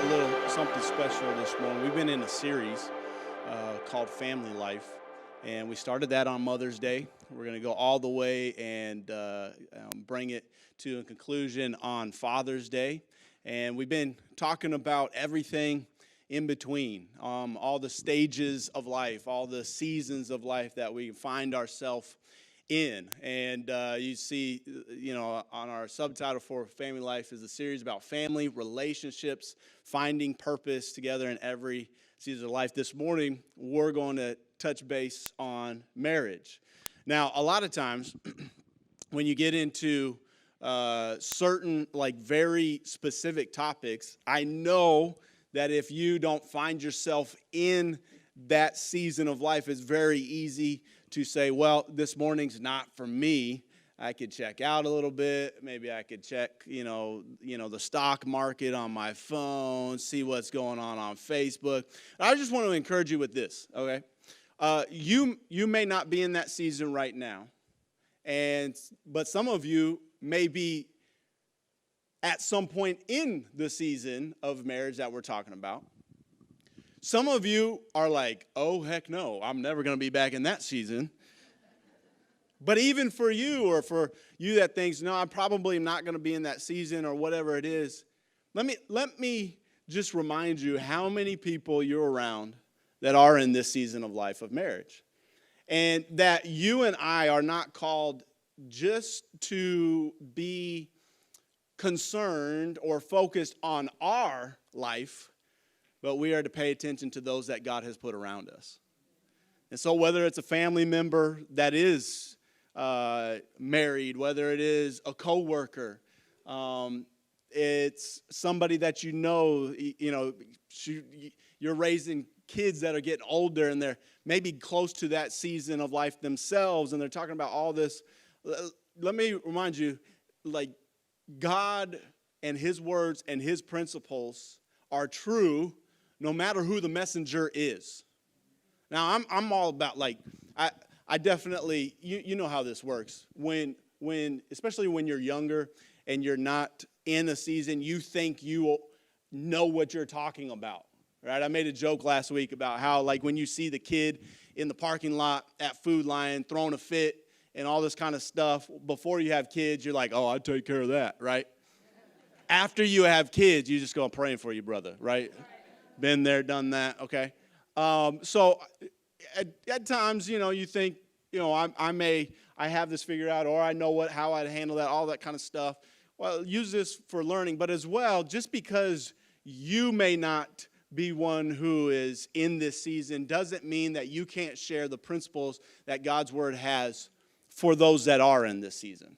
little something special this morning. We've been in a series called Family Life, and we started that on Mother's Day. We're going to go all the way and bring it to a conclusion on Father's Day. And we've been talking about everything in between, all the stages of life, all the seasons of life that we find ourselves in. And you see, on our subtitle for Family Life is a series about family, relationships, finding purpose together in every season of life. This morning, we're going to touch base on marriage. Now, a lot of times, when you get into certain, very specific topics, I know that if you don't find yourself in that season of life, it's very easy to say, well, this morning's not for me. I could check out a little bit. Maybe I could check, the stock market on my phone, see what's going on Facebook. I just want to encourage you with this, okay? You may not be in that season right now, but some of you may be at some point in the season of marriage that we're talking about. Some of you are like, oh, heck no, I'm never going to be back in that season. But even for you, or for you that thinks, no, I'm probably not going to be in that season or whatever it is, let me just remind you how many people you're around that are in this season of life of marriage. And that you and I are not called just to be concerned or focused on our life, but we are to pay attention to those that God has put around us. And so whether it's a family member that is married, whether it is a coworker, it's somebody that you're raising kids that are getting older and they're maybe close to that season of life themselves, and they're talking about all this. Let me remind you, God and His words and His principles are true no matter who the messenger is. Now, I'm all about, I definitely, you know how this works. Especially when you're younger and you're not in a season, you think you know what you're talking about, right? I made a joke last week about how, when you see the kid in the parking lot at Food Lion throwing a fit and all this kind of stuff, before you have kids, you're like, oh, I take care of that, right? After you have kids, you just go, I'm praying for you, brother, right? Been there, done that, okay? So at times, you think, I have this figured out, or I know how I'd handle that, all that kind of stuff. Well, use this for learning, but as well, just because you may not be one who is in this season doesn't mean that you can't share the principles that God's Word has for those that are in this season.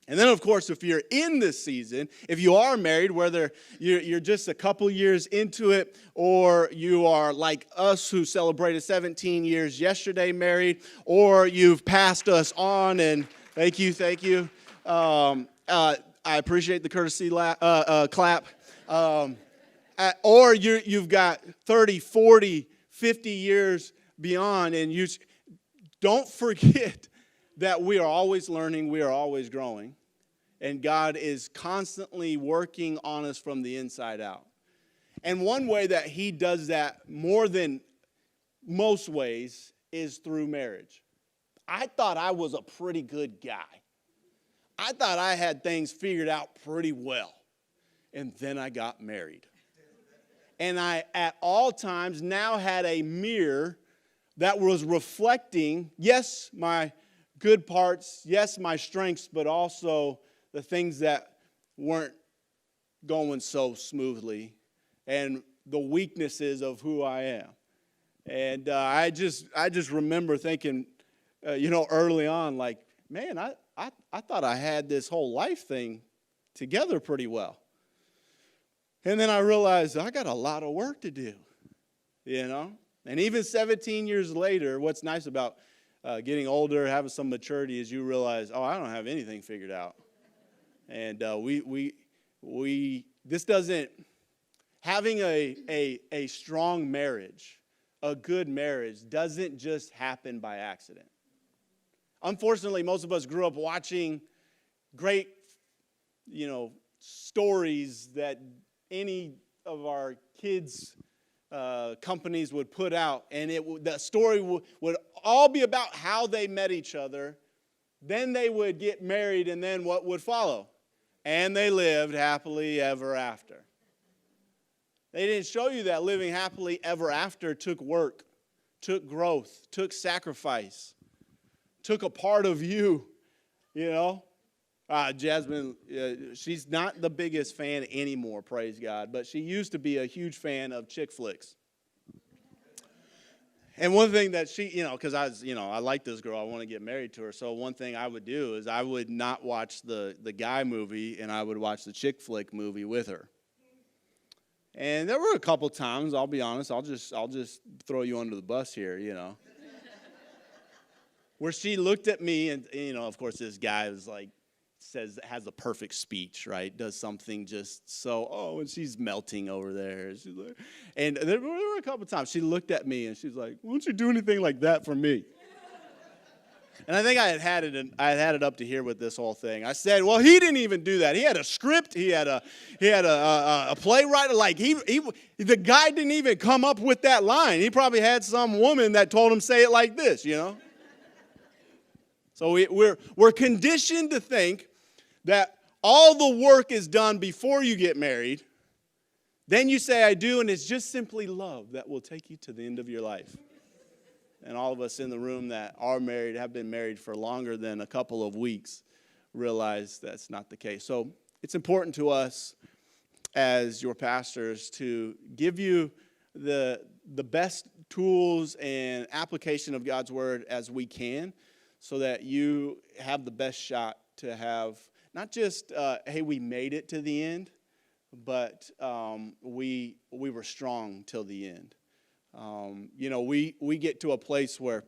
And then, of course, if you're in this season, if you are married, whether you're just a couple years into it, or you are like us who celebrated 17 years yesterday married, or you've passed us on, and thank you. I appreciate the courtesy clap. Or you've got 30, 40, 50 years beyond, and you don't forget that we are always learning, we are always growing, and God is constantly working on us from the inside out. And one way that He does that more than most ways is through marriage. I thought I was a pretty good guy. I thought I had things figured out pretty well. And then I got married. And I, at all times, now had a mirror that was reflecting, yes, my good parts, yes, my strengths, but also the things that weren't going so smoothly and the weaknesses of who I am. And I just remember thinking, early on, man, I thought I had this whole life thing together pretty well. And then I realized I got a lot of work to do, And even 17 years later, what's nice about getting older, having some maturity, is you realize, I don't have anything figured out. And having a strong marriage, a good marriage, doesn't just happen by accident. Unfortunately, most of us grew up watching great, stories that any of our kids' companies would put out, and the story would all be about how they met each other. Then they would get married, and then what would follow? And they lived happily ever after. They didn't show you that living happily ever after took work, took growth, took sacrifice, took a part of you, you know. Jasmine, she's not the biggest fan anymore, praise God, but she used to be a huge fan of chick flicks. And one thing that she, because I like this girl, I want to get married to her. So one thing I would do is I would not watch the guy movie, and I would watch the chick flick movie with her. And there were a couple times, I'll be honest, I'll just throw you under the bus here, where she looked at me, and of course this guy was like, has the perfect speech, right? Does something just so, and she's melting over there. She's like, and there were a couple times she looked at me and she's like, "Why don't you do anything like that for me?" And I think I had it up to here with this whole thing. I said, "Well, he didn't even do that. He had a script. He had a playwright. Like the guy didn't even come up with that line. He probably had some woman that told him say it like this, So we're conditioned to think that all the work is done before you get married. Then you say, "I do," and it's just simply love that will take you to the end of your life. And all of us in the room that are married, have been married for longer than a couple of weeks, realize that's not the case. So it's important to us as your pastors to give you the best tools and application of God's word as we can, so that you have the best shot to have not just, hey, we made it to the end, but we were strong till the end. We get to a place where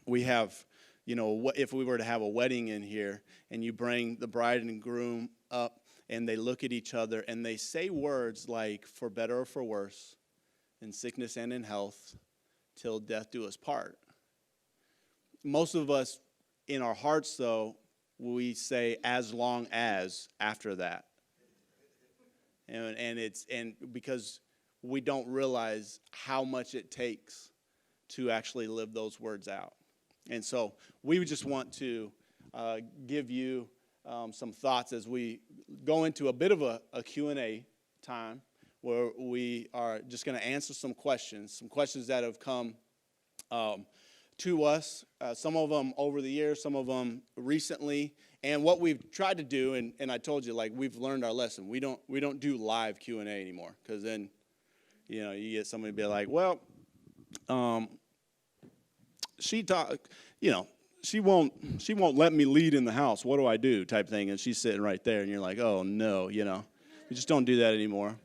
we have, if we were to have a wedding in here, and you bring the bride and groom up, and they look at each other, and they say words like, "For better or for worse, in sickness and in health, till death do us part." Most of us, in our hearts, though, we say "as long as" after that, and because we don't realize how much it takes to actually live those words out. And so we just want to give you some thoughts as we go into a bit of a Q&A time, where we are just going to answer some questions that have come to us, some of them over the years, some of them recently. And what we've tried to do, and I told you, like, we've learned our lesson. We don't do live Q&A anymore, because then, you get somebody be like, "Well, she won't let me lead in the house. What do I do?" type thing. And she's sitting right there, and you're like, "Oh no," We just don't do that anymore.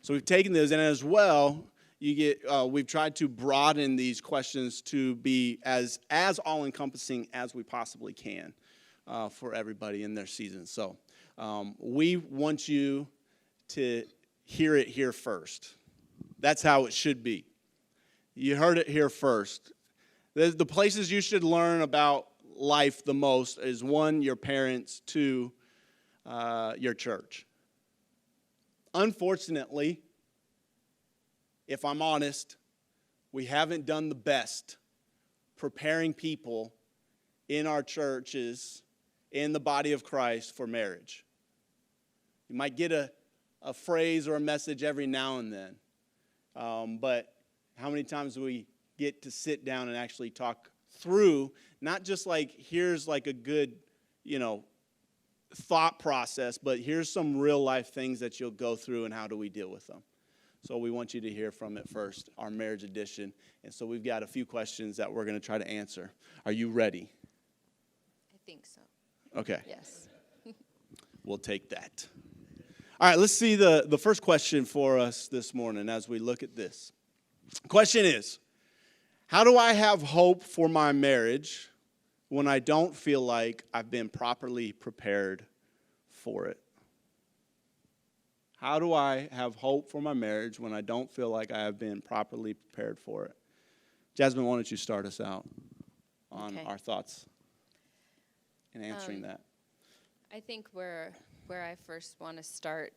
So we've taken those, and as well, we've tried to broaden these questions to be as all-encompassing as we possibly can for everybody in their season. So we want you to hear it here first. That's how it should be. You heard it here first. The places you should learn about life the most is, 1, your parents, 2, your church. Unfortunately, if I'm honest, we haven't done the best preparing people in our churches, in the body of Christ, for marriage. You might get a phrase or a message every now and then, but how many times do we get to sit down and actually talk through, not just like, here's like a good, thought process, but here's some real life things that you'll go through, and how do we deal with them? So we want you to hear from it first, our marriage edition. And so we've got a few questions that we're going to try to answer. Are you ready? I think so. Okay. Yes. We'll take that. All right, let's see the first question for us this morning as we look at this. Question is, how do I have hope for my marriage when I don't feel like I've been properly prepared for it? How do I have hope for my marriage when I don't feel like I have been properly prepared for it? Jasmine, why don't you start us out on our thoughts in answering that? I think where I first want to start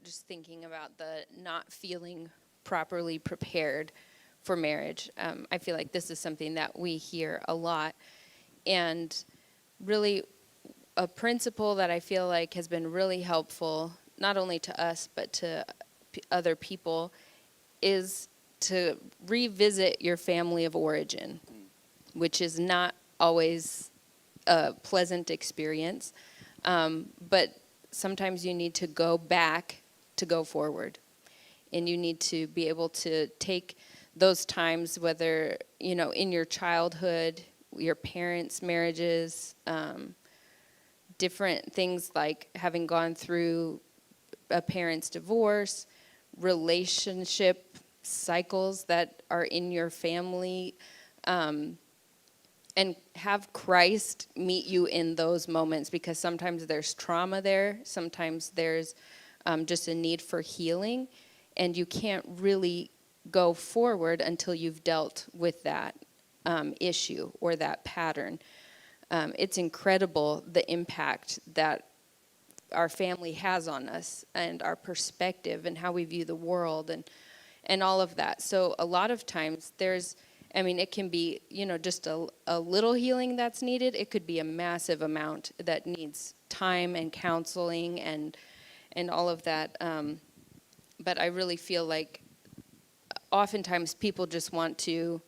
just thinking about the not feeling properly prepared for marriage. I feel like this is something that we hear a lot. And really, a principle that I feel like has been really helpful, not only to us, but to other people, is to revisit your family of origin, which is not always a pleasant experience. But sometimes you need to go back to go forward. And you need to be able to take those times, whether, in your childhood, your parents' marriages, different things like having gone through a parent's divorce, relationship cycles that are in your family, and have Christ meet you in those moments, because sometimes there's trauma there, sometimes there's just a need for healing, and you can't really go forward until you've dealt with that issue or that pattern. It's incredible the impact that our family has on us and our perspective and how we view the world and all of that. So a lot of times it can be, just a little healing that's needed. It could be a massive amount that needs time and counseling and all of that. But I really feel like oftentimes people just want to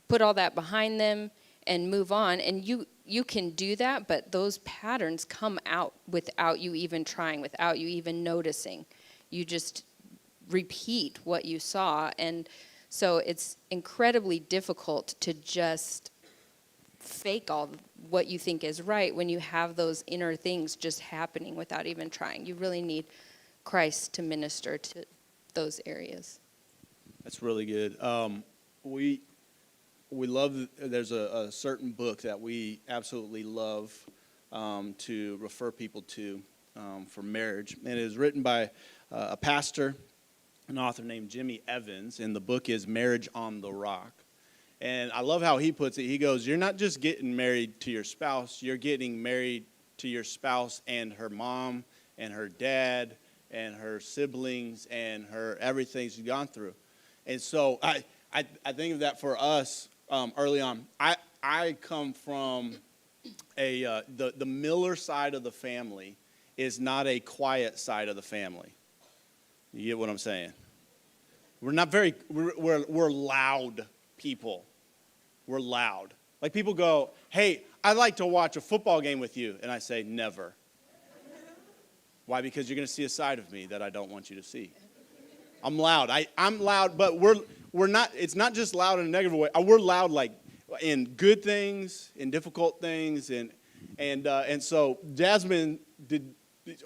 put all that behind them and move on. And you can do that, but those patterns come out without you even trying, without you even noticing. You just repeat what you saw. And so it's incredibly difficult to just fake all what you think is right when you have those inner things just happening without even trying. You really need Christ to minister to those areas. That's really good. We love, there's a certain book that we absolutely love to refer people to for marriage. And it is written by a pastor, an author named Jimmy Evans, and the book is Marriage on the Rock. And I love how he puts it. He goes, you're not just getting married to your spouse, you're getting married to your spouse and her mom and her dad and her siblings and her everything she's gone through. And so I think of that for us early on. I come from the Miller side of the family is not a quiet side of the family. You get what I'm saying? We're not we're loud people. We're loud. Like people go, hey, I'd like to watch a football game with you. And I say, never. Why? Because you're going to see a side of me that I don't want you to see. I'm loud. I'm loud, but we're not, it's not just loud in a negative way. We're loud like in good things, in difficult things. And so Jasmine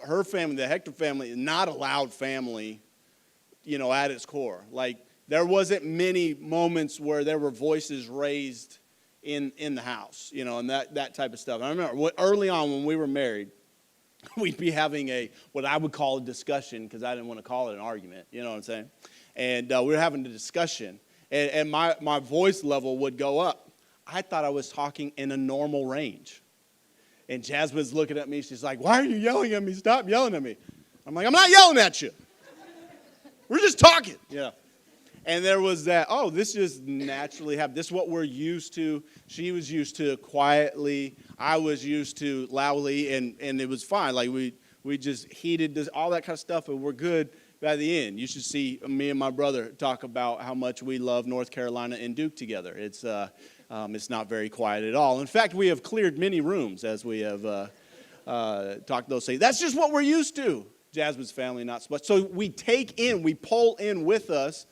her family, the Hector family, is not a loud family, at its core. Like there wasn't many moments where there were voices raised in the house, and that type of stuff. I remember early on when we were married, we'd be having what I would call a discussion, because I didn't want to call it an argument, you know what I'm saying? And we were having a discussion, and my voice level would go up. I thought I was talking in a normal range. And Jasmine's looking at me, she's like, why are you yelling at me? Stop yelling at me. I'm like, I'm not yelling at you. We're just talking, And there was that, this just naturally happened. This is what we're used to. She was used to quietly. I was used to loudly, and it was fine. Like we just heated this, all that kind of stuff, and we're good by the end. You should see me and my brother talk about how much we love North Carolina and Duke together. It's not very quiet at all. In fact, we have cleared many rooms as we have talked those things. That's just what we're used to. Jasmine's family, not so much. So we pull in with us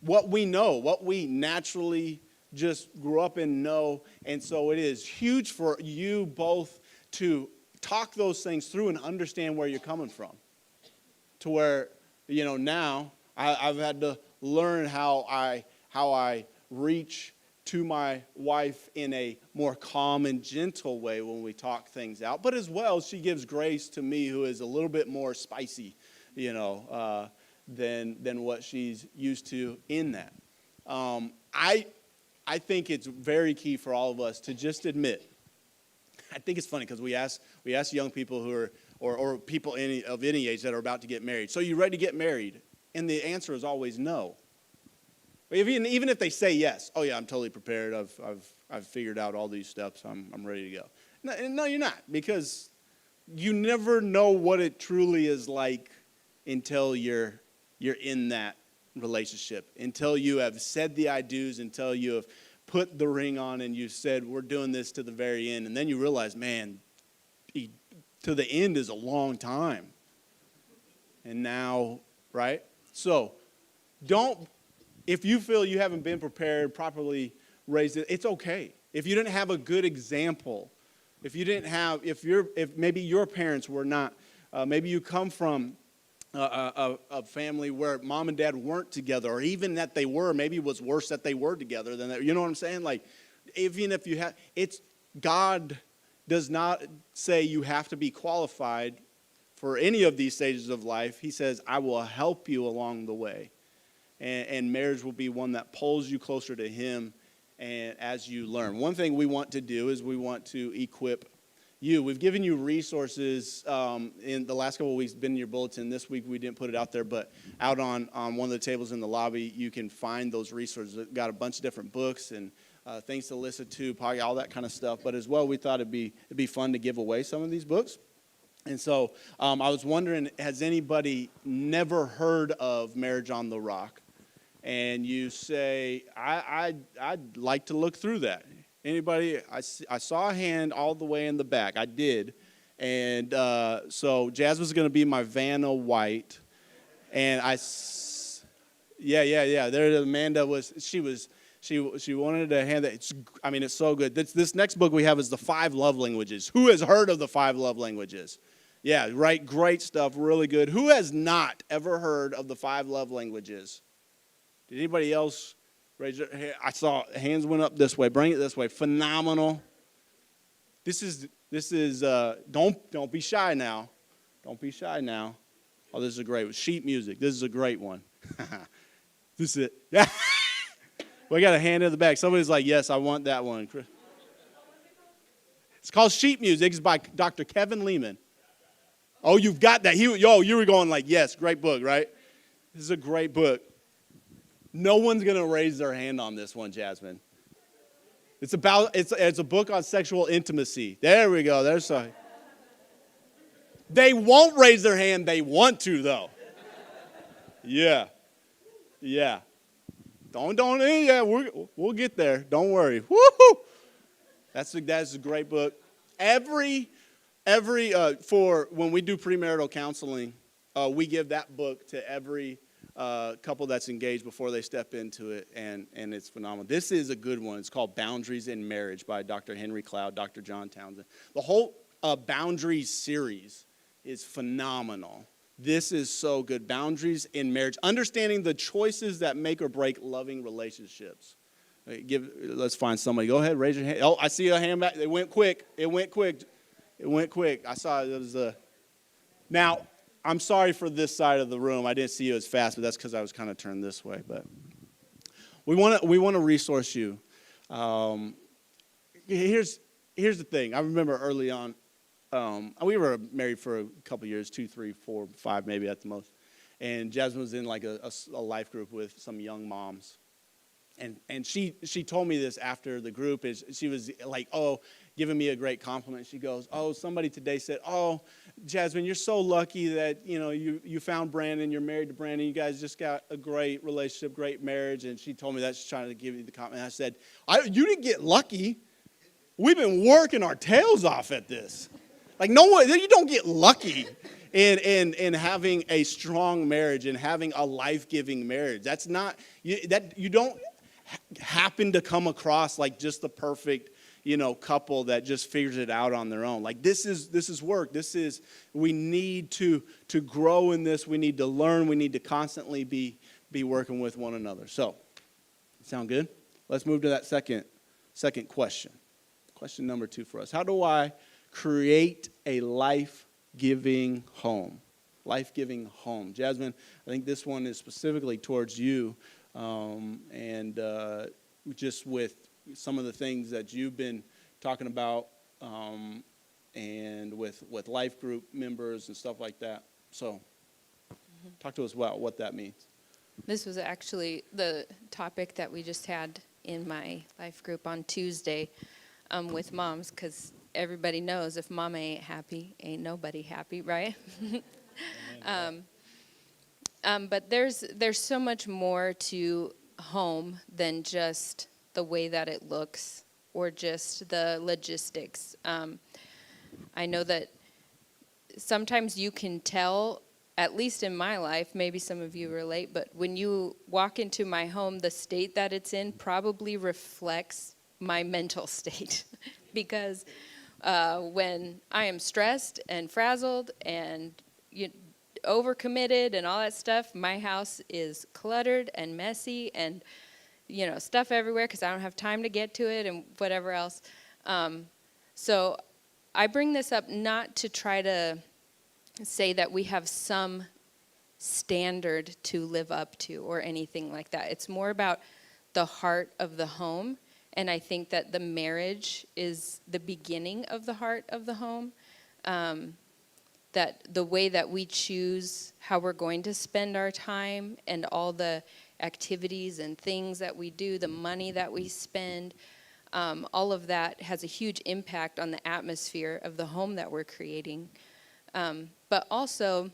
what we know, what we naturally just grew up and know. And so it is huge for you both to talk those things through and understand where you're coming from. To where, now I've had to learn how I reach to my wife in a more calm and gentle way when we talk things out. But as well, she gives grace to me, who is a little bit more spicy, than what she's used to in that. I think it's very key for all of us to just admit I think it's funny because we ask young people who are, or people of any age that are about to get married, so you ready to get married? And the answer is always no. Even if they say yes, oh yeah, I'm totally prepared. I've figured out all these steps. I'm ready to go. No, you're not, because you never know what it truly is like until you're in that relationship, until you have said the I do's, until you have put the ring on and you said, we're doing this to the very end. And then you realize, man, to the end is a long time. And now, right? So if you feel you haven't been prepared, properly raised, it's okay. If you didn't have a good example, if maybe your parents were not, maybe you come from a family where mom and dad weren't together, or even that they were, maybe it was worse that they were together than that. You know what I'm saying? Like, even if you have, God does not say you have to be qualified for any of these stages of life. He says, I will help you along the way. And marriage will be one that pulls you closer to him, and as you learn. One thing we want to do is we want to equip you. We've given you resources in the last couple of weeks, been in your bulletin. This week we didn't put it out there, but out on one of the tables in the lobby, you can find those resources. We've got a bunch of different books and things to listen to, all that kind of stuff. But as well, we thought it'd be fun to give away some of these books. And so I was wondering, has anybody never heard of Marriage on the Rock? And you say, I'd like to look through that. Anybody? I saw a hand all the way in the back. I did. And so Jazz was going to be my Vanna White. And yeah. There Amanda was. She wanted to hand that. It's so good. This next book we have is The 5 Love Languages. Who has heard of The 5 Love Languages? Yeah, right. Great stuff. Really good. Who has not ever heard of The 5 Love Languages? Did anybody else raise their hand? I saw hands went up this way. Bring it this way. Phenomenal. This is. Don't be shy now. Don't be shy now. Oh, this is a great one. Sheet music. This is a great one. This is it. Yeah. We got a hand in the back. Somebody's like, yes, I want that one. It's called Sheet Music. It's by Dr. Kevin Leman. Oh, you've got that. You were going like, yes, great book, right? This is a great book. No one's going to raise their hand on this one, Jasmine. It's a book on sexual intimacy. There we go. They won't raise their hand. They want to, though. Yeah. We'll get there. Don't worry. Woo-hoo! That's a great book. For when we do premarital counseling, we give that book to every couple that's engaged before they step into it, and it's phenomenal. This is a good one. It's called Boundaries in Marriage by Dr. Henry Cloud, Dr. John Townsend. The whole Boundaries series is phenomenal. This is so good. Boundaries in Marriage. Understanding the choices that make or break loving relationships. Let's find somebody. Go ahead, raise your hand. Oh, I see a hand back. It went quick. I saw it was Now, I'm sorry for this side of the room. I didn't see you as fast, but that's because I was kind of turned this way. But we want to resource you. Here's the thing. I remember early on, we were married for a couple years, 2, 3, 4, 5, maybe at the most. And Jasmine was in like a life group with some young moms. And she told me this after the group. She was like, giving me a great compliment. She goes, somebody today said, Jasmine, you're so lucky that, you found Brandon, you're married to Brandon, you guys just got a great relationship, great marriage. And she told me that. She's trying to give me the compliment. I said, you didn't get lucky. We've been working our tails off at this. Like, no one, you don't get lucky in having a strong marriage and having a life-giving marriage. That's not, you don't happen to come across like just the perfect, couple that just figures it out on their own. Like, this is work. We need to grow in this. We need to learn. We need to constantly be working with one another. So, sound good? Let's move to that second question. Question number 2 for us. How do I create a life-giving home? Life-giving home. Jasmine, I think this one is specifically towards you, and just with some of the things that you've been talking about and with life group members and stuff like that. So talk to us about what that means. This was actually the topic that we just had in my life group on Tuesday with moms, because everybody knows if mama ain't happy, ain't nobody happy, right? But there's so much more to home than just the way that it looks or just the logistics. I know that sometimes you can tell, at least in my life, maybe some of you relate, but when you walk into my home, the state that it's in probably reflects my mental state. Because when I am stressed and frazzled and overcommitted and all that stuff, my house is cluttered and messy and stuff everywhere because I don't have time to get to it and whatever else. So I bring this up not to try to say that we have some standard to live up to or anything like that. It's more about the heart of the home, and I think that the marriage is the beginning of the heart of the home. That the way that we choose how we're going to spend our time and all the activities and things that we do, the money that we spend, all of that has a huge impact on the atmosphere of the home that we're creating. But also,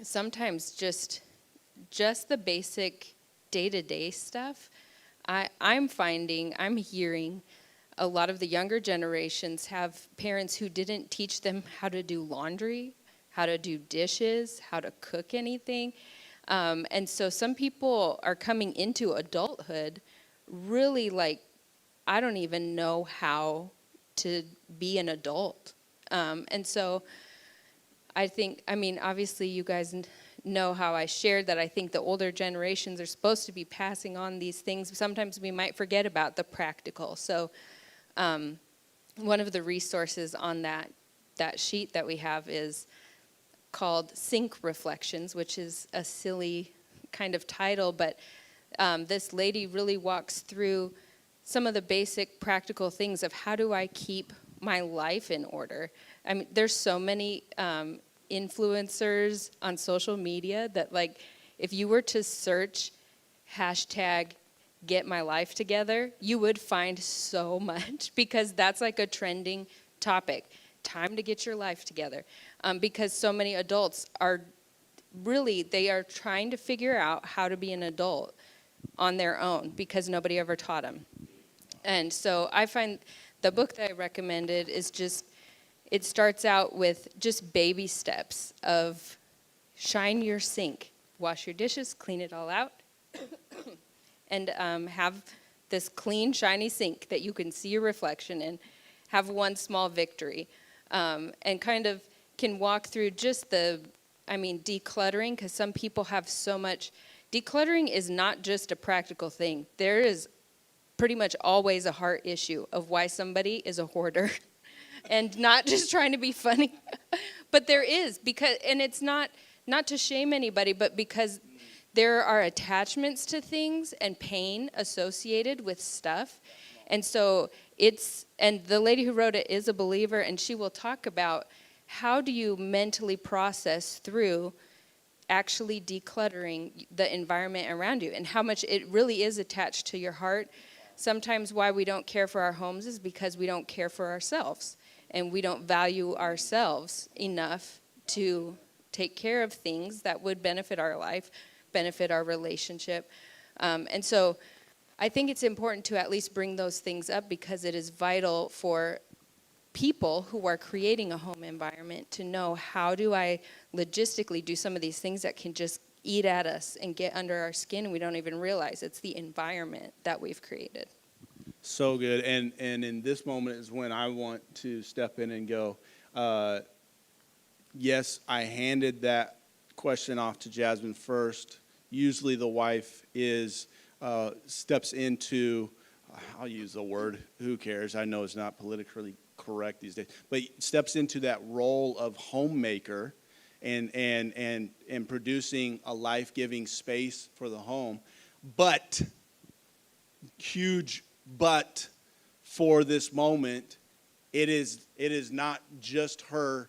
sometimes just the basic day-to-day stuff, I'm hearing a lot of the younger generations have parents who didn't teach them how to do laundry, how to do dishes, how to cook anything. And so some people are coming into adulthood really like, I don't even know how to be an adult. And so I think, obviously you guys know how I shared that I think the older generations are supposed to be passing on these things. Sometimes we might forget about the practical. So one of the resources on that sheet that we have is called Sink Reflections, which is a silly kind of title, but this lady really walks through some of the basic practical things of how do I keep my life in order. There's so many influencers on social media that, like, if you were to search hashtag get my life together, you would find so much, because that's like a trending topic. Time to get your life together. Because so many adults they are trying to figure out how to be an adult on their own because nobody ever taught them. And so I find the book that I recommended is it starts out with just baby steps of shine your sink, wash your dishes, clean it all out, and have this clean, shiny sink that you can see your reflection in, have one small victory, and kind of can walk through just decluttering, because some people have so much. Decluttering is not just a practical thing. There is pretty much always a heart issue of why somebody is a hoarder. And not just trying to be funny, but there is, and it's not to shame anybody, but because there are attachments to things and pain associated with stuff. And so and the lady who wrote it is a believer, and she will talk about how do you mentally process through actually decluttering the environment around you and how much it really is attached to your heart. Sometimes why we don't care for our homes is because we don't care for ourselves. And we don't value ourselves enough to take care of things that would benefit our life, benefit our relationship. And so I think it's important to at least bring those things up, because it is vital for people who are creating a home environment to know, how do I logistically do some of these things that can just eat at us and get under our skin and we don't even realize it's the environment that we've created. So good. And in this moment is when I want to step in and go, yes, I handed that question off to Jasmine first. Usually the wife steps into, I'll use the word, who cares? I know it's not politically correct these days, but steps into that role of homemaker and producing a life-giving space for the home. But, huge but for this moment, It is not just her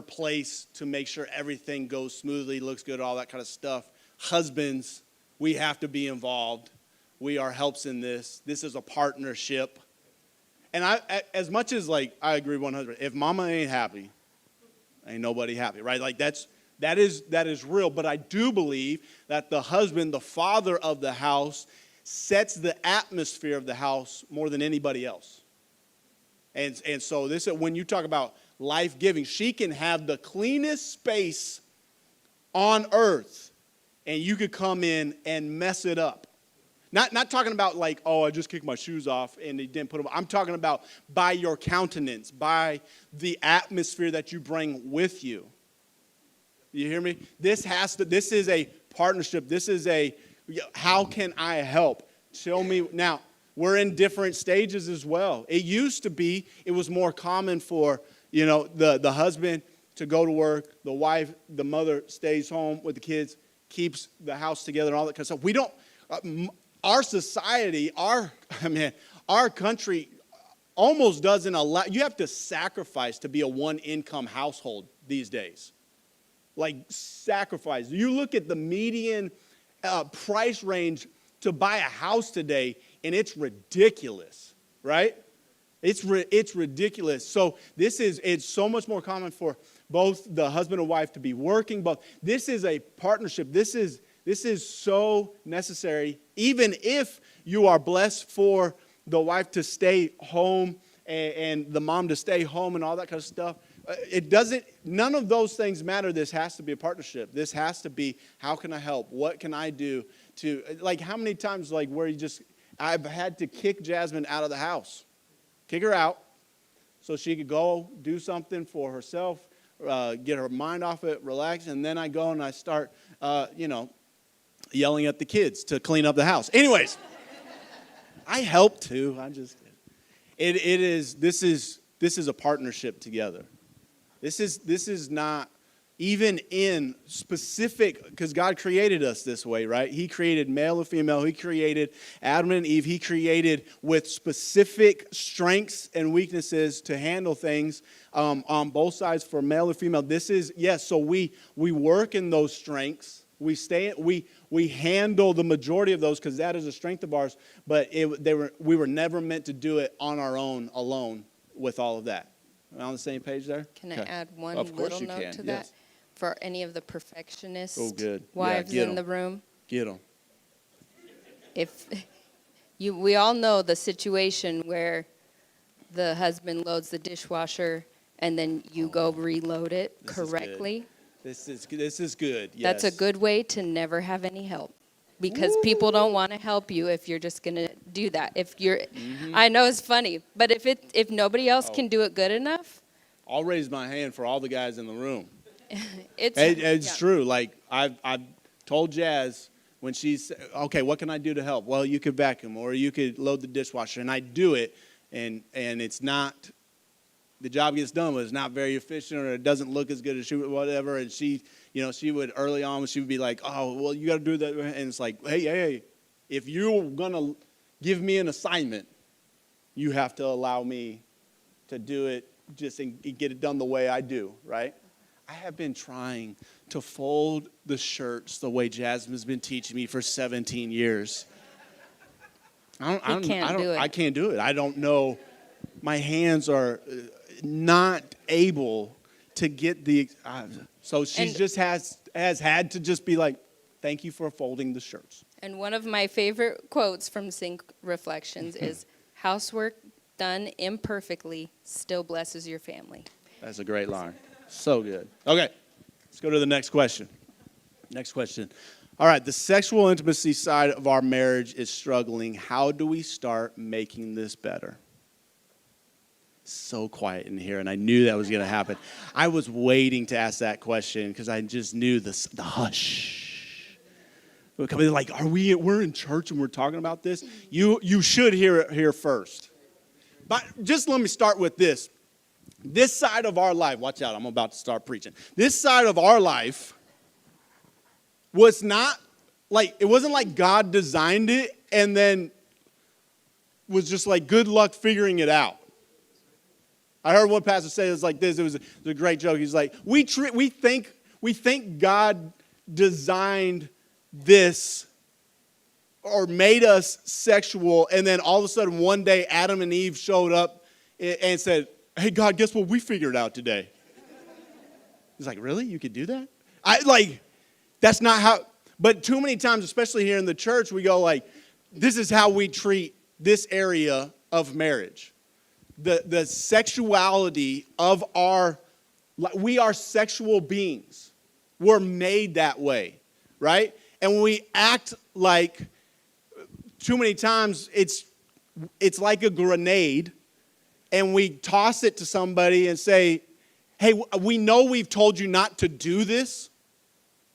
place to make sure everything goes smoothly, looks good, all that kind of stuff. Husbands, we have to be involved. We are helps in this. This is a partnership. And as much as like I agree 100%, if mama ain't happy, ain't nobody happy, right? Like that is real. But I do believe that the husband, the father of the house, sets the atmosphere of the house more than anybody else. And so this, when you talk about life-giving, she can have the cleanest space on earth, and you could come in and mess it up. Not talking about like, oh, I just kicked my shoes off and they didn't put them. I'm talking about by your countenance, by the atmosphere that you bring with you. You hear me? This is a partnership. This is how can I help? Show me. Now, we're in different stages as well. It used to be, it was more common for, the husband to go to work, the wife, the mother stays home with the kids, keeps the house together and all that kind of stuff. We don't, our society, our country almost doesn't allow, you have to sacrifice to be a one-income household these days. Like sacrifice. You look at the median price range to buy a house today, and it's ridiculous, right? It's ridiculous. So it's so much more common for both the husband and wife to be working. But this is a partnership. This is so necessary. Even if you are blessed for the wife to stay home and the mom to stay home and all that kind of stuff, none of those things matter. This has to be a partnership. This has to be, how can I help? What can I do to, like, how many times, like, where I've had to kick Jasmine out of the house, kick her out so she could go do something for herself, get her mind off it, relax, and then I go and I start, yelling at the kids to clean up the house. Anyways, I help too. I just kidding. This is a partnership together. This is not even in specific, because God created us this way, right? He created male and female. He created Adam and Eve. He created with specific strengths and weaknesses to handle things on both sides for male and female. This is, yes, so we work in those strengths. We handle the majority of those because that is a strength of ours, but we were never meant to do it on our own, alone, with all of that. Am I on the same page there? Can I add one little note to that? Yes. For any of the perfectionist wives in the room? Get them. We all know the situation where the husband loads the dishwasher and then you go reload it correctly. This is good. Yes. That's a good way to never have any help, because people don't want to help you if you're just going to do that. I know it's funny, but if nobody else can do it good enough, I'll raise my hand for all the guys in the room. It's true. Like I've told Jazz when she's okay, what can I do to help? Well, you could vacuum or you could load the dishwasher, and I do it, and it's not. The job gets done, but it's not very efficient, or it doesn't look as good as she would, whatever. And she would early on, she would be like, "Oh, well, you got to do that." And it's like, hey, if you're gonna give me an assignment, you have to allow me to do it, just and get it done the way I do, right? I have been trying to fold the shirts the way Jasmine's been teaching me for 17 years. I can't do it. I don't know. My hands are not able to get the. So she just has had to just be like, "Thank you for folding the shirts." And one of my favorite quotes from Sync Reflections is, "Housework done imperfectly still blesses your family." That's a great line. So good. Okay, let's go to the next question. Next question. All right, the sexual intimacy side of our marriage is struggling. How do we start making this better? So quiet in here, and I knew that was going to happen. I was waiting to ask that question because I just knew the hush. Like, we're in church and we're talking about this? You should hear it here first. But just let me start with this. This side of our life, watch out, I'm about to start preaching. This side of our life was not like, it wasn't like God designed it and then was just like, good luck figuring it out. I heard one pastor say it was like this. It was a great joke. He's like, we think God designed this or made us sexual, and then all of a sudden one day Adam and Eve showed up and said, hey, God, guess what we figured out today? He's like, really? You could do that? That's not how, but too many times, especially here in the church, we go like, this is how we treat this area of marriage. The sexuality of we are sexual beings. We're made that way, right? And when we act like, too many times, it's like a grenade, and we toss it to somebody and say, hey, we know we've told you not to do this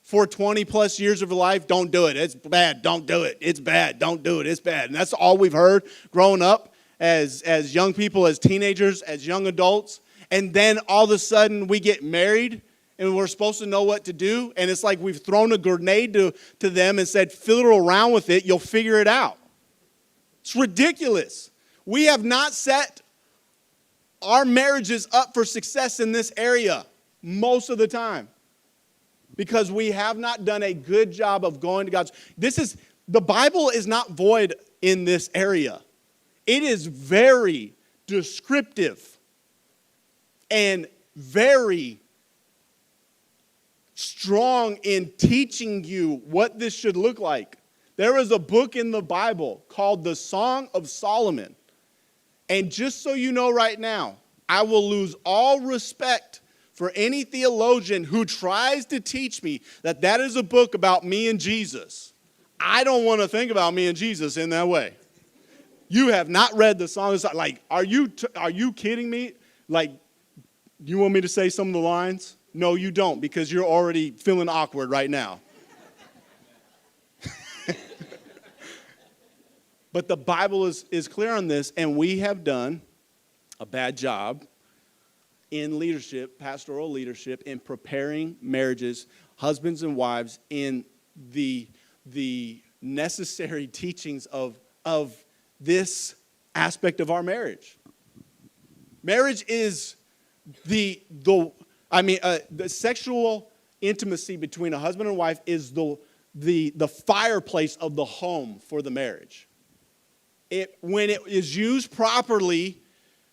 for 20 plus years of your life. Don't do it. It's bad. Don't do it. It's bad. Don't do it. It's bad. And that's all we've heard growing up as young people, as teenagers, as young adults. And then all of a sudden we get married and we're supposed to know what to do. And it's like we've thrown a grenade to them and said, fiddle around with it. You'll figure it out. It's ridiculous. We have not set our marriages up for success in this area most of the time because we have not done a good job of going to God's. The Bible is not void in this area. It is very descriptive and very strong in teaching you what this should look like. There is a book in the Bible called the Song of Solomon. And just so you know right now, I will lose all respect for any theologian who tries to teach me that is a book about me and Jesus. I don't want to think about me and Jesus in that way. You have not read the Song of Solomon. Like, are you kidding me? Like, you want me to say some of the lines? No, you don't, because you're already feeling awkward right now. But the Bible is clear on this, and we have done a bad job in leadership, pastoral leadership, in preparing marriages, husbands and wives, in the necessary teachings of this aspect of our marriage. Marriage is the sexual intimacy between a husband and wife is the fireplace of the home for the marriage. When it is used properly,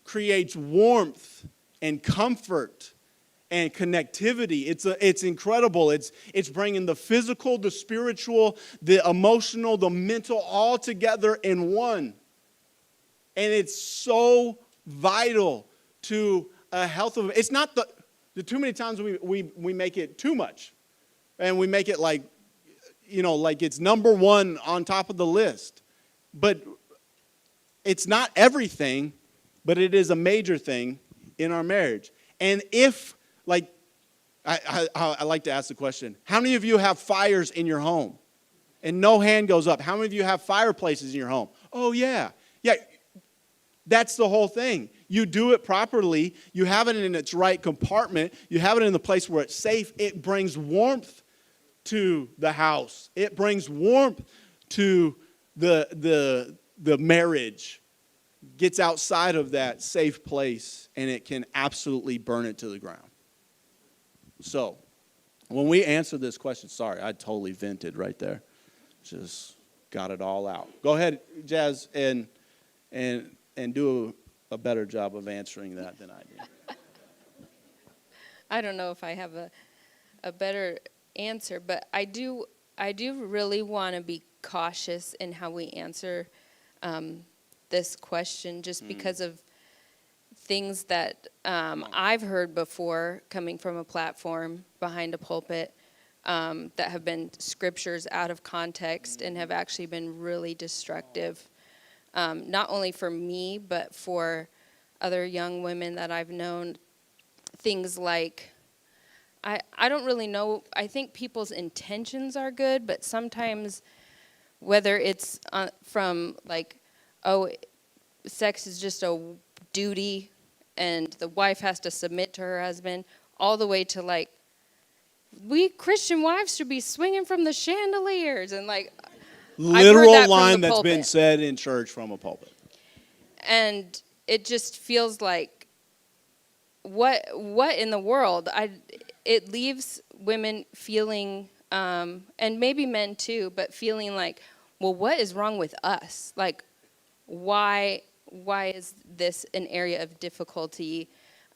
creates warmth and comfort and connectivity. It's incredible. It's bringing the physical, the spiritual, the emotional, the mental all together in one. And it's so vital to a health of. It's not the too many times we make it too much, and we make it like it's number one on top of the list, but. It's not everything, but it is a major thing in our marriage. And if, I like to ask the question, how many of you have fires in your home? And no hand goes up. How many of you have fireplaces in your home? Oh, yeah. Yeah, that's the whole thing. You do it properly. You have it in its right compartment. You have it in the place where it's safe. It brings warmth to the house. It brings warmth to the marriage. Gets outside of that safe place, and it can absolutely burn it to the ground. So, when we answer this question, sorry, I totally vented right there. Just got it all out. Go ahead, Jazz, and do a better job of answering that than I did. I don't know if I have a better answer, but I do really want to be cautious in how we answer this question, just because of things that I've heard before coming from a platform behind a pulpit that have been scriptures out of context and have actually been really destructive, not only for me, but for other young women that I've known. Things like, I don't really know, I think people's intentions are good, but sometimes whether it's from like, oh, sex is just a duty and the wife has to submit to her husband, all the way to like, we Christian wives should be swinging from the chandeliers, and like, literal line that's been said in church from a pulpit. And it just feels like what in the world? It leaves women feeling, and maybe men too, but feeling like, well, what is wrong with us? Like, why is this an area of difficulty?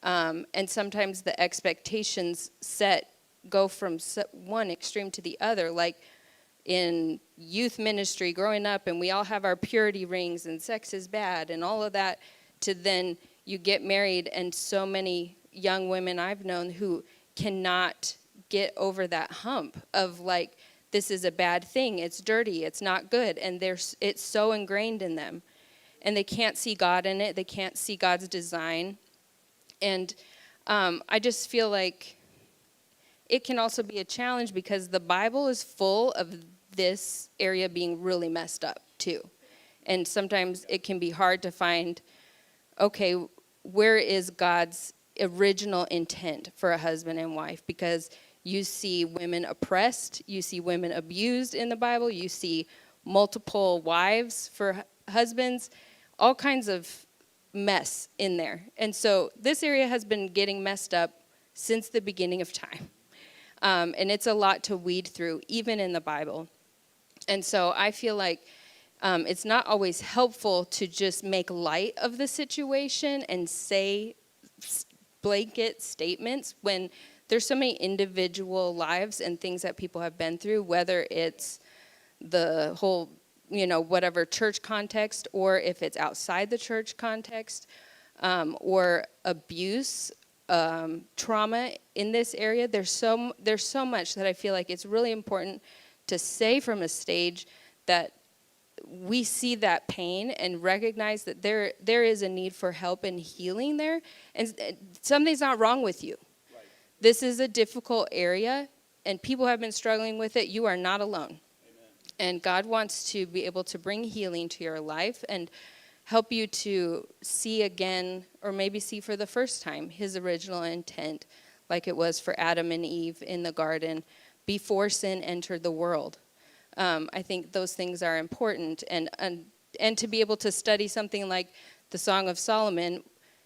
And sometimes the expectations set go from one extreme to the other. Like in youth ministry, growing up, and we all have our purity rings, and sex is bad, and all of that, to then you get married, and so many young women I've known who cannot get over that hump of like, this is a bad thing, it's dirty, it's not good, and it's so ingrained in them. And they can't see God in it, they can't see God's design. And I just feel like it can also be a challenge because the Bible is full of this area being really messed up too. And sometimes it can be hard to find, okay, where is God's original intent for a husband and wife? Because you see women oppressed, you see women abused in the Bible, you see multiple wives for husbands, all kinds of mess in there. And so this area has been getting messed up since the beginning of time. And it's a lot to weed through, even in the Bible. And so I feel like it's not always helpful to just make light of the situation and say blanket statements when there's so many individual lives and things that people have been through, whether it's the whole, whatever church context, or if it's outside the church context, or abuse, trauma in this area. There's so much that I feel like it's really important to say from a stage that we see that pain and recognize that there is a need for help and healing there, and something's not wrong with you. Right. This is a difficult area, and people have been struggling with it. You are not alone. Amen. And God wants to be able to bring healing to your life and help you to see again, or maybe see for the first time, his original intent, like it was for Adam and Eve in the garden before sin entered the world. I think those things are important, and to be able to study something like the Song of Solomon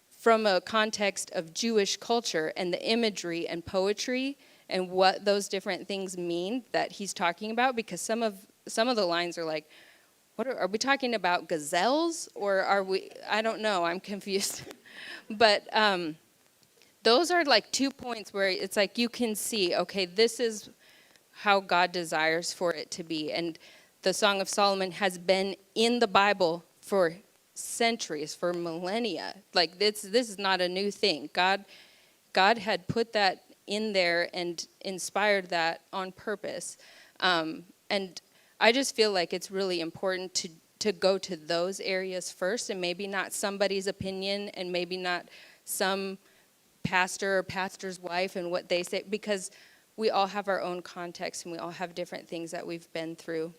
from a context of Jewish culture and the imagery and poetry and what those different things mean that he's talking about, because some of the lines are like, what are we talking about, gazelles, or are we, I don't know, I'm confused. But those are like 2 points where it's like you can see, okay, this is how God desires for it to be. And the Song of Solomon has been in the Bible for centuries, for millennia. Like this is not a new thing. God had put that in there and inspired that on purpose. And I just feel like it's really important to go to those areas first, and maybe not somebody's opinion, and maybe not some pastor or pastor's wife and what they say, because we all have our own context and we all have different things that we've been through.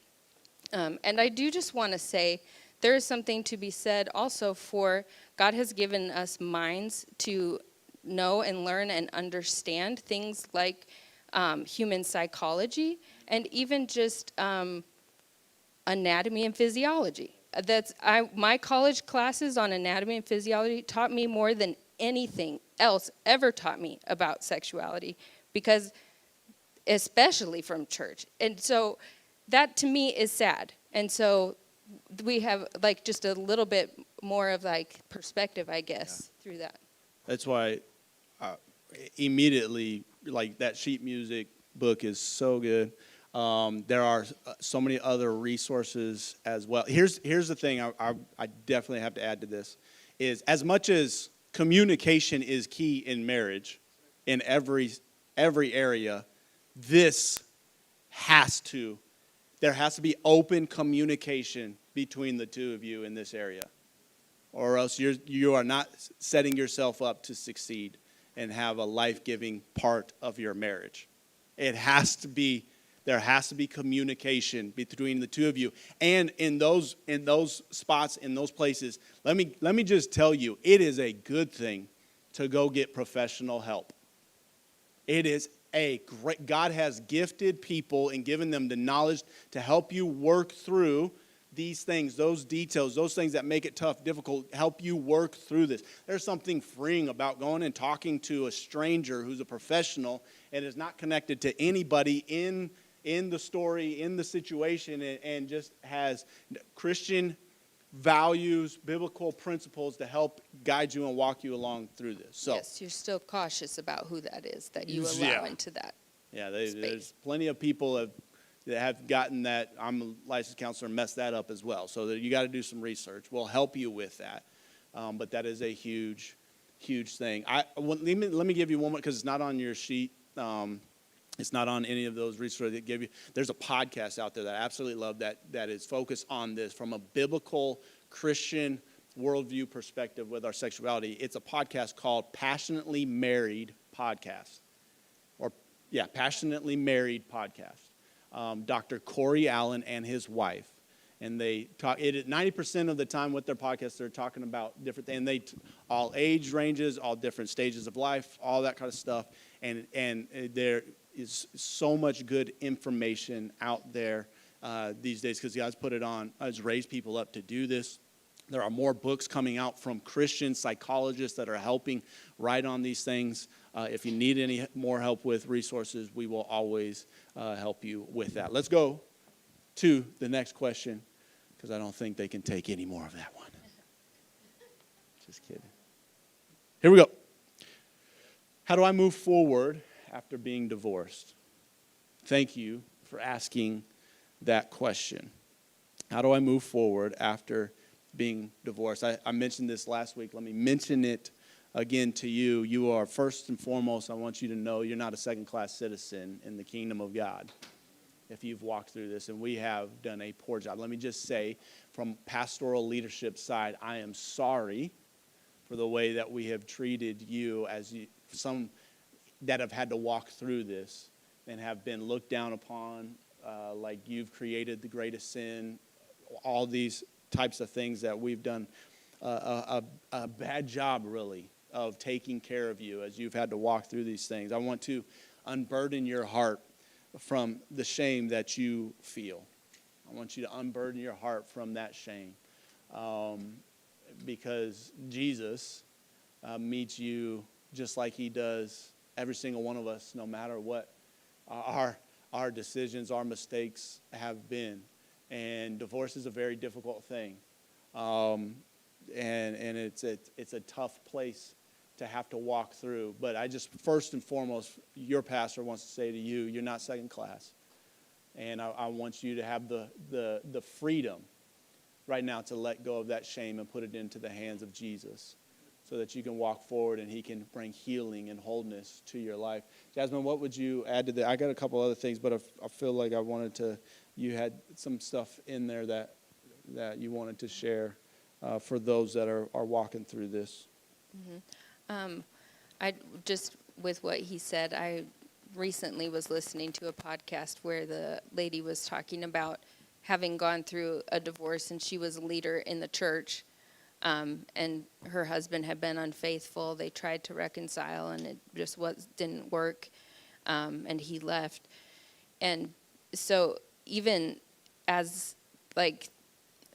And I do just want to say there is something to be said also for God has given us minds to know and learn and understand things like human psychology and even just anatomy and physiology. My college classes on anatomy and physiology taught me more than anything else ever taught me about sexuality, because especially from church. And so that to me is sad. And so we have like just a little bit more of like perspective, I guess, through that. That's why immediately, like that sheet music book is so good. There are so many other resources as well. Here's the thing I definitely have to add to this, is as much as communication is key in marriage, in every area, there has to be open communication between the two of you in this area, or else you are not setting yourself up to succeed and have a life-giving part of your marriage. There has to be communication between the two of you, and in those spots, in those places, let me just tell you, it is a good thing to go get professional help. It is God has gifted people and given them the knowledge to help you work through these things, those details, those things that make it tough, difficult, help you work through this. There's something freeing about going and talking to a stranger who's a professional and is not connected to anybody in the story, in the situation, and just has Christian values, biblical principles to help guide you and walk you along through this. So, yes, you're still cautious about who that is that you allow Yeah. into that. yeah, space. there's plenty of people that have gotten that. I'm a licensed counselor, messed that up as well. So that you got to do some research. We'll help you with that. But that is a huge, huge thing. Let me give you one more because it's not on your sheet. It's not on any of those resources that give you. There's a podcast out there that I absolutely love that is focused on this from a biblical Christian worldview perspective with our sexuality. It's a podcast called Passionately Married Podcast. Passionately Married Podcast. Dr. Corey Allen and his wife. And they talk, 90% of the time with their podcasts, they're talking about different things. All age ranges, all different stages of life, all that kind of stuff. And there is so much good information out there these days because God's put it on, has raised people up to do this. There are more books coming out from Christian psychologists that are helping write on these things. If you need any more help with resources, we will always help you with that. Let's go to the next question because I don't think they can take any more of that one. Just kidding. Here we go. How do I move forward after being divorced? Thank you for asking that question. How do I move forward after being divorced? I mentioned this last week. Let me mention it again to you. You are first and foremost, I want you to know you're not a second-class citizen in the kingdom of God if you've walked through this, and we have done a poor job. Let me just say, from pastoral leadership side, I am sorry for the way that we have treated you as some that have had to walk through this and have been looked down upon, like you've created the greatest sin, all these types of things that we've done a bad job, really, of taking care of you as you've had to walk through these things. I want to unburden your heart from the shame that you feel. I want you to unburden your heart from that shame because Jesus meets you just like he does every single one of us, no matter what our decisions, our mistakes have been. And divorce is a very difficult thing. And it's a tough place to have to walk through. But I just, first and foremost, your pastor wants to say to you, you're not second class. And I want you to have the freedom right now to let go of that shame and put it into the hands of Jesus so that you can walk forward and he can bring healing and wholeness to your life. Jasmine, what would you add to that? I got a couple other things, but I feel like you had some stuff in there that you wanted to share for those that are walking through this. Mm-hmm. I just, with what he said, I recently was listening to a podcast where the lady was talking about having gone through a divorce, and she was a leader in the church, and her husband had been unfaithful. They tried to reconcile, and it just didn't work, and he left. And so even as,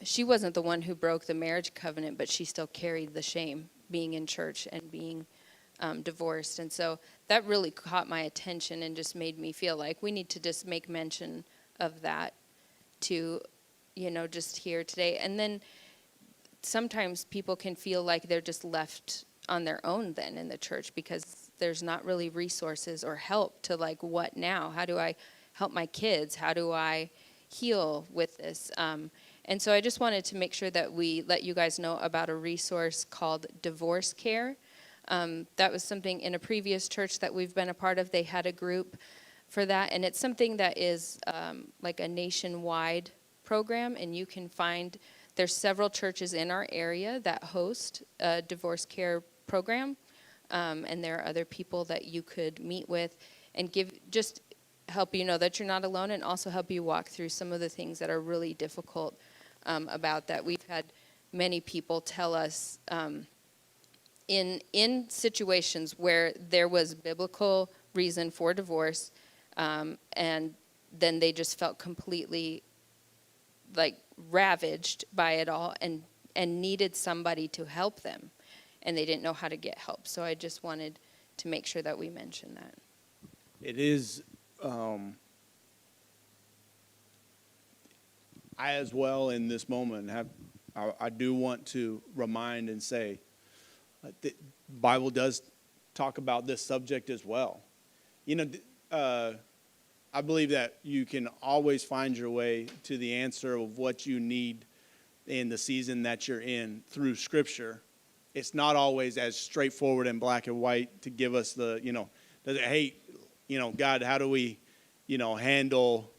she wasn't the one who broke the marriage covenant, but she still carried the shame being in church and being divorced. And so that really caught my attention and just made me feel like we need to just make mention of that to, just here today. And then sometimes people can feel like they're just left on their own then in the church because there's not really resources or help to what now? How do I help my kids? How do I heal with this? And so I just wanted to make sure that we let you guys know about a resource called Divorce Care. That was something in a previous church that we've been a part of. They had a group for that, and it's something that is like a nationwide program, and you can find, there's several churches in our area that host a divorce care program, and there are other people that you could meet with and just help you know that you're not alone, and also help you walk through some of the things that are really difficult about that. We've had many people tell us in situations where there was biblical reason for divorce, and then they just felt completely ravaged by it all and needed somebody to help them, and they didn't know how to get help. So I just wanted to make sure that we mention that. It is, I as well in this moment I do want to remind and say the Bible does talk about this subject as well. You know, I believe that you can always find your way to the answer of what you need in the season that you're in through Scripture. It's not always as straightforward and black and white to give us the, hey, God, how do we, handle,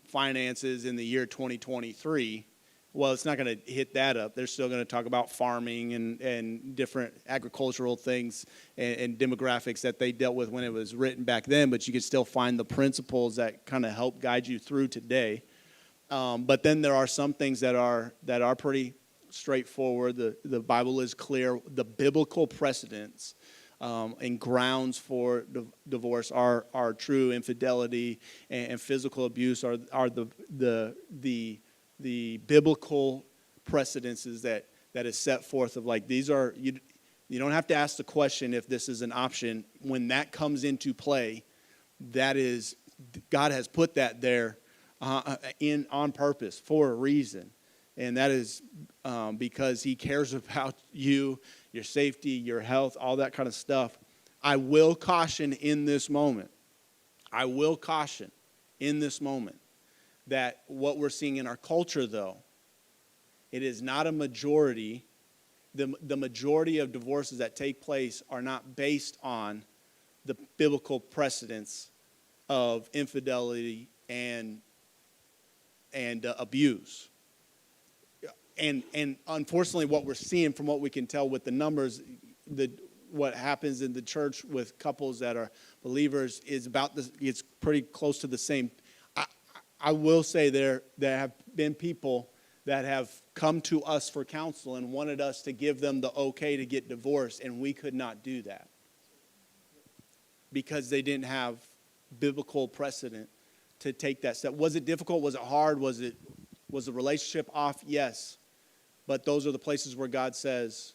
finances in the year 2023? Well, it's not going to hit that up. They're still going to talk about farming and different agricultural things and demographics that they dealt with when it was written back then, but you can still find the principles that kind of help guide you through today. But then there are some things that are pretty straightforward. The Bible is clear. The biblical precedents and grounds for divorce are true. Infidelity and physical abuse are the biblical precedences that is set forth of like these are you don't have to ask the question if this is an option. When that comes into play, that is God has put that there on purpose for a reason, and that is because He cares about you, your safety, your health, all that kind of stuff. I will caution in this moment. That what we're seeing in our culture, though, it is not a majority. The majority of divorces that take place are not based on the biblical precedents of infidelity and abuse. And unfortunately, what we're seeing from what we can tell with the numbers, what happens in the church with couples that are believers is it's pretty close to the same. I will say there have been people that have come to us for counsel and wanted us to give them the okay to get divorced, and we could not do that because they didn't have biblical precedent to take that step. Was it difficult? Was it hard? Was the relationship off? Yes. But those are the places where God says,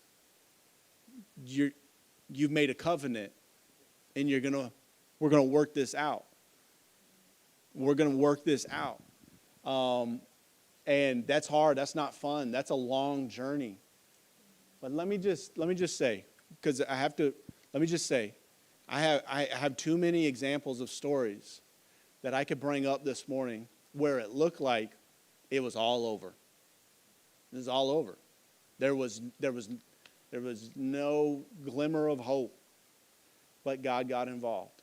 you've made a covenant, and we're gonna work this out. We're going to work this out. And that's hard. That's not fun. That's a long journey. But let me just say, because I have too many examples of stories that I could bring up this morning where it looked like it was all over. It was all over. There was no glimmer of hope, but God got involved.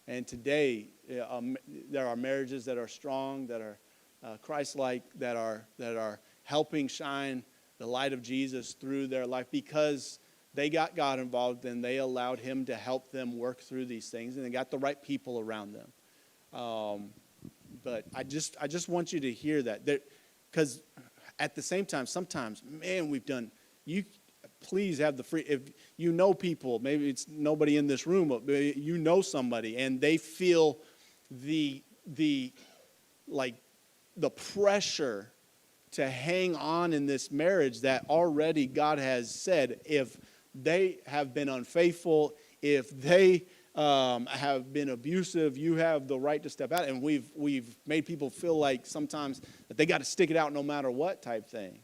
And today, there are marriages that are strong, that are Christ-like, that are helping shine the light of Jesus through their life because they got God involved and they allowed Him to help them work through these things, and they got the right people around them. But I just want you to hear that, because at the same time, sometimes, man, please have the free, if you know people, maybe it's nobody in this room, but you know somebody and they feel the pressure to hang on in this marriage that already God has said, if they have been unfaithful, if they have been abusive, you have the right to step out. And we've made people feel like sometimes that they got to stick it out no matter what type thing.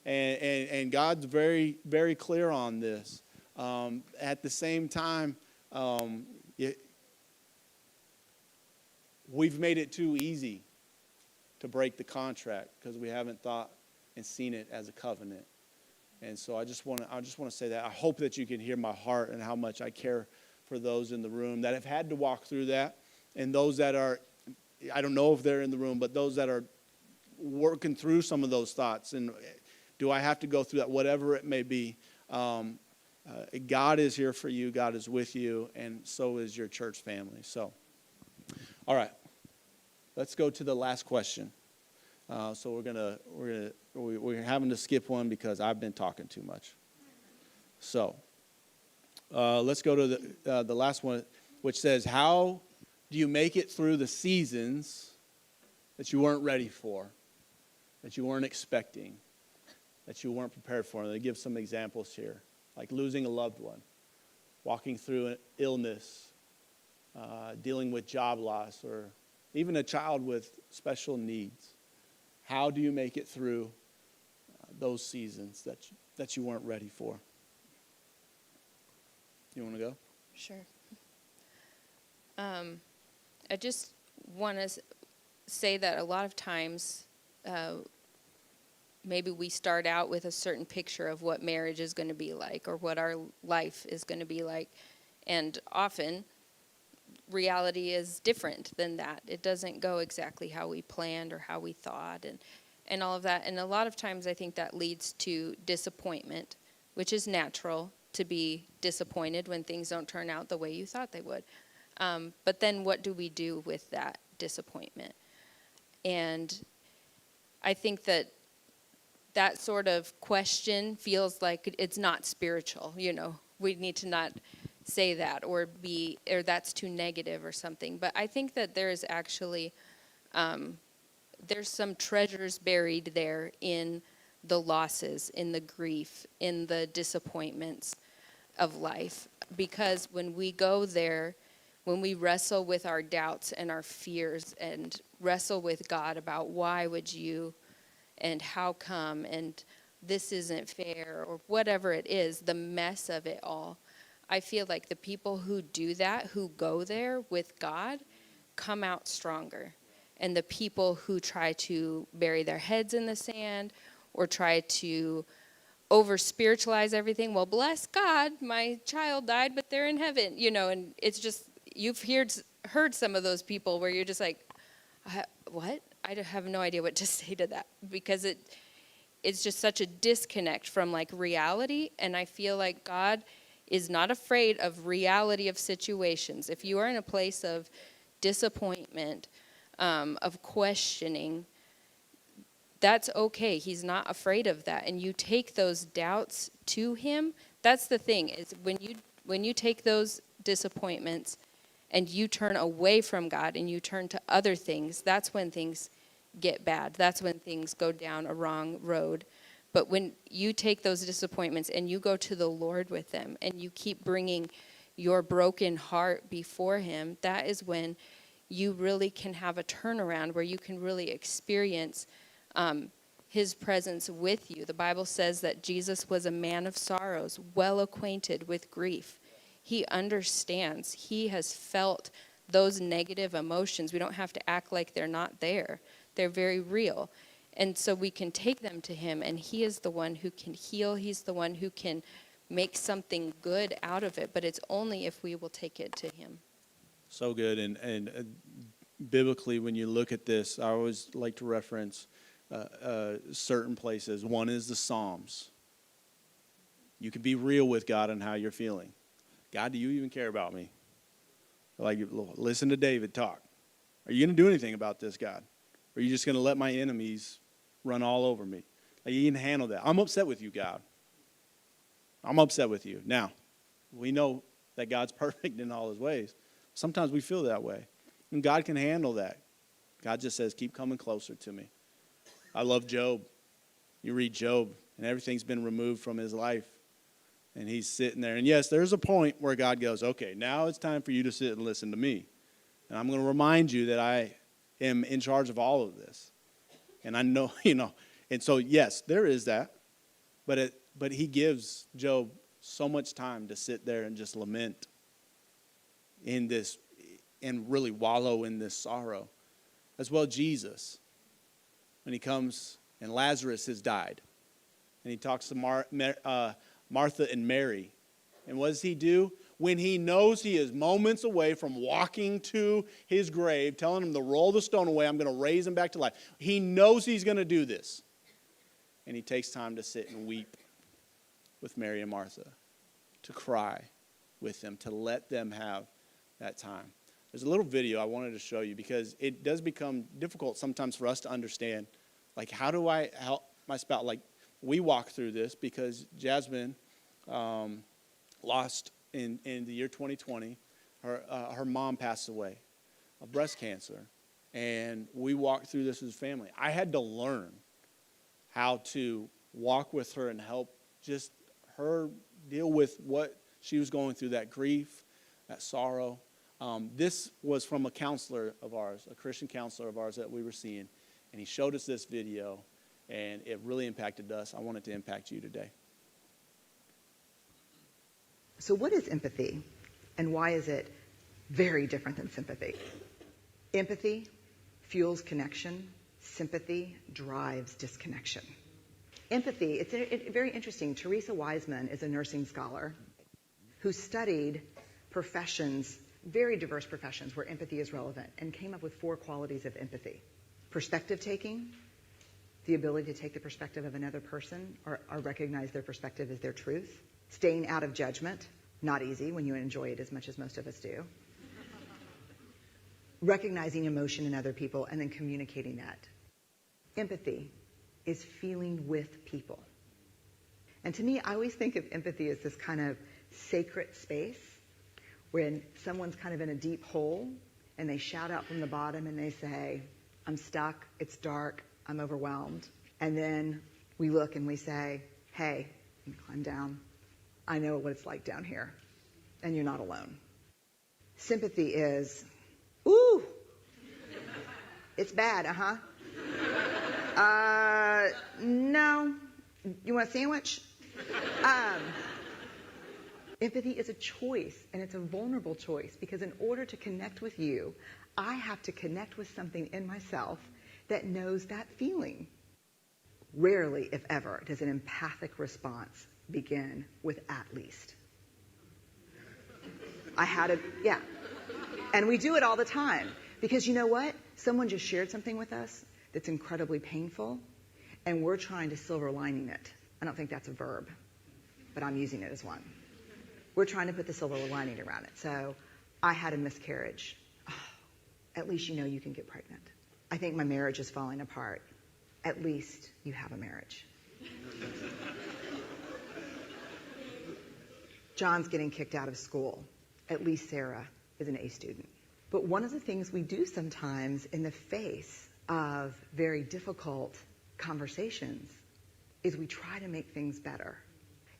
And God's very, very clear on this. At the same time, we've made it too easy to break the contract because we haven't thought and seen it as a covenant. And so I just want to say that. I hope that you can hear my heart and how much I care for those in the room that have had to walk through that, and those that are, I don't know if they're in the room, but those that are working through some of those thoughts. And do I have to go through that? Whatever it may be, God is here for you. God is with you, and so is your church family. So, all right, let's go to the last question. So we're having to skip one because I've been talking too much. So let's go to the last one, which says, how do you make it through the seasons that you weren't ready for, that you weren't expecting, that you weren't prepared for. And they give some examples here, like losing a loved one, walking through an illness, dealing with job loss, or even a child with special needs. How do you make it through those seasons that you weren't ready for? You want to go? Sure. I just want to say that a lot of times, maybe we start out with a certain picture of what marriage is going to be like or what our life is going to be like. And often, reality is different than that. It doesn't go exactly how we planned or how we thought and all of that. And a lot of times I think that leads to disappointment, which is natural to be disappointed when things don't turn out the way you thought they would. But then what do we do with that disappointment? And I think that sort of question feels like it's not spiritual, We need to not say that or that's too negative or something. But I think that there is actually there's some treasures buried there in the losses, in the grief, in the disappointments of life. Because when we go there, when we wrestle with our doubts and our fears and wrestle with God about why would you and how come and this isn't fair or whatever it is, the mess of it all, I feel like the people who do that, who go there with God, come out stronger. And the people who try to bury their heads in the sand or try to over-spiritualize everything, well, bless God, my child died, but they're in heaven, and it's just, you've heard some of those people where you're just like, what? I have no idea what to say to that, because it's just such a disconnect from like reality. And I feel like God is not afraid of reality of situations. If you are in a place of disappointment, of questioning, that's okay. He's not afraid of that. And you take those doubts to him. That's the thing, is when you take those disappointments and you turn away from God and you turn to other things, that's when things get bad. That's when things go down a wrong road. But when you take those disappointments and you go to the Lord with them and you keep bringing your broken heart before him, that is when you really can have a turnaround where you can really experience his presence with you. The Bible says that Jesus was a man of sorrows, well acquainted with grief. He understands. He has felt those negative emotions. We don't have to act like they're not there. They're very real. And so we can take them to him, and he is the one who can heal. He's the one who can make something good out of it, but it's only if we will take it to him. So good. And biblically, when you look at this, I always like to reference certain places. One is the Psalms. You can be real with God and how you're feeling. God, do you even care about me? Like, listen to David talk. Are you going to do anything about this, God? Or are you just going to let my enemies run all over me? Like, you can handle that. I'm upset with you, God. I'm upset with you. Now, we know that God's perfect in all his ways. Sometimes we feel that way. And God can handle that. God just says, keep coming closer to me. I love Job. You read Job, and everything's been removed from his life. And he's sitting there. And yes, there's a point where God goes, okay, now it's time for you to sit and listen to me. And I'm going to remind you that I am in charge of all of this. And I know, and so, yes, there is that. But he gives Job so much time to sit there and just lament in this and really wallow in this sorrow. As well, Jesus, when he comes and Lazarus has died. And he talks to Martha and Mary. And what does he do? When he knows he is moments away from walking to his grave, telling him to roll the stone away, I'm going to raise him back to life. He knows he's going to do this. And he takes time to sit and weep with Mary and Martha, to cry with them, to let them have that time. There's a little video I wanted to show you because it does become difficult sometimes for us to understand, like, how do I help my spouse? Like, we walk through this because Jasmine lost in the year 2020. Her mom passed away of breast cancer. And we walked through this as a family. I had to learn how to walk with her and help just her deal with what she was going through, that grief, that sorrow. This was from a counselor of ours, a Christian counselor of ours that we were seeing. And he showed us this video, and it really impacted us. I want it to impact you today. So what is empathy, and why is it very different than sympathy? Empathy fuels connection. Sympathy drives disconnection. Empathy, it's very interesting. Teresa Wiseman is a nursing scholar who studied professions, very diverse professions where empathy is relevant, and came up with 4 qualities of empathy. Perspective taking, the ability to take the perspective of another person or recognize their perspective as their truth. Staying out of judgment, not easy when you enjoy it as much as most of us do. Recognizing emotion in other people and then communicating that. Empathy is feeling with people. And to me, I always think of empathy as this kind of sacred space when someone's kind of in a deep hole and they shout out from the bottom and they say, I'm stuck, it's dark, I'm overwhelmed. And then we look and we say, hey, you climb down. I know what it's like down here, and you're not alone. Sympathy is, ooh, it's bad, no. You want a sandwich? Empathy is a choice, and it's a vulnerable choice, because in order to connect with you, I have to connect with something in myself that knows that feeling. Rarely, if ever, does an empathic response begin with at least. Yeah. And we do it all the time. Because you know what? Someone just shared something with us that's incredibly painful, and we're trying to silver lining it. I don't think that's a verb, but I'm using it as one. We're trying to put the silver lining around it. So, I had a miscarriage. Oh, at least you know you can get pregnant. I think my marriage is falling apart. At least you have a marriage. John's getting kicked out of school. At least Sarah is an A student. But one of the things we do sometimes in the face of very difficult conversations is we try to make things better.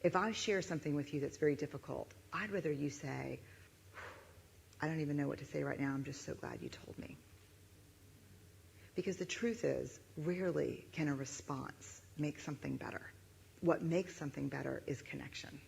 If I share something with you that's very difficult, I'd rather you say, I don't even know what to say right now, I'm just so glad you told me. Because the truth is, rarely can a response make something better. What makes something better is connection.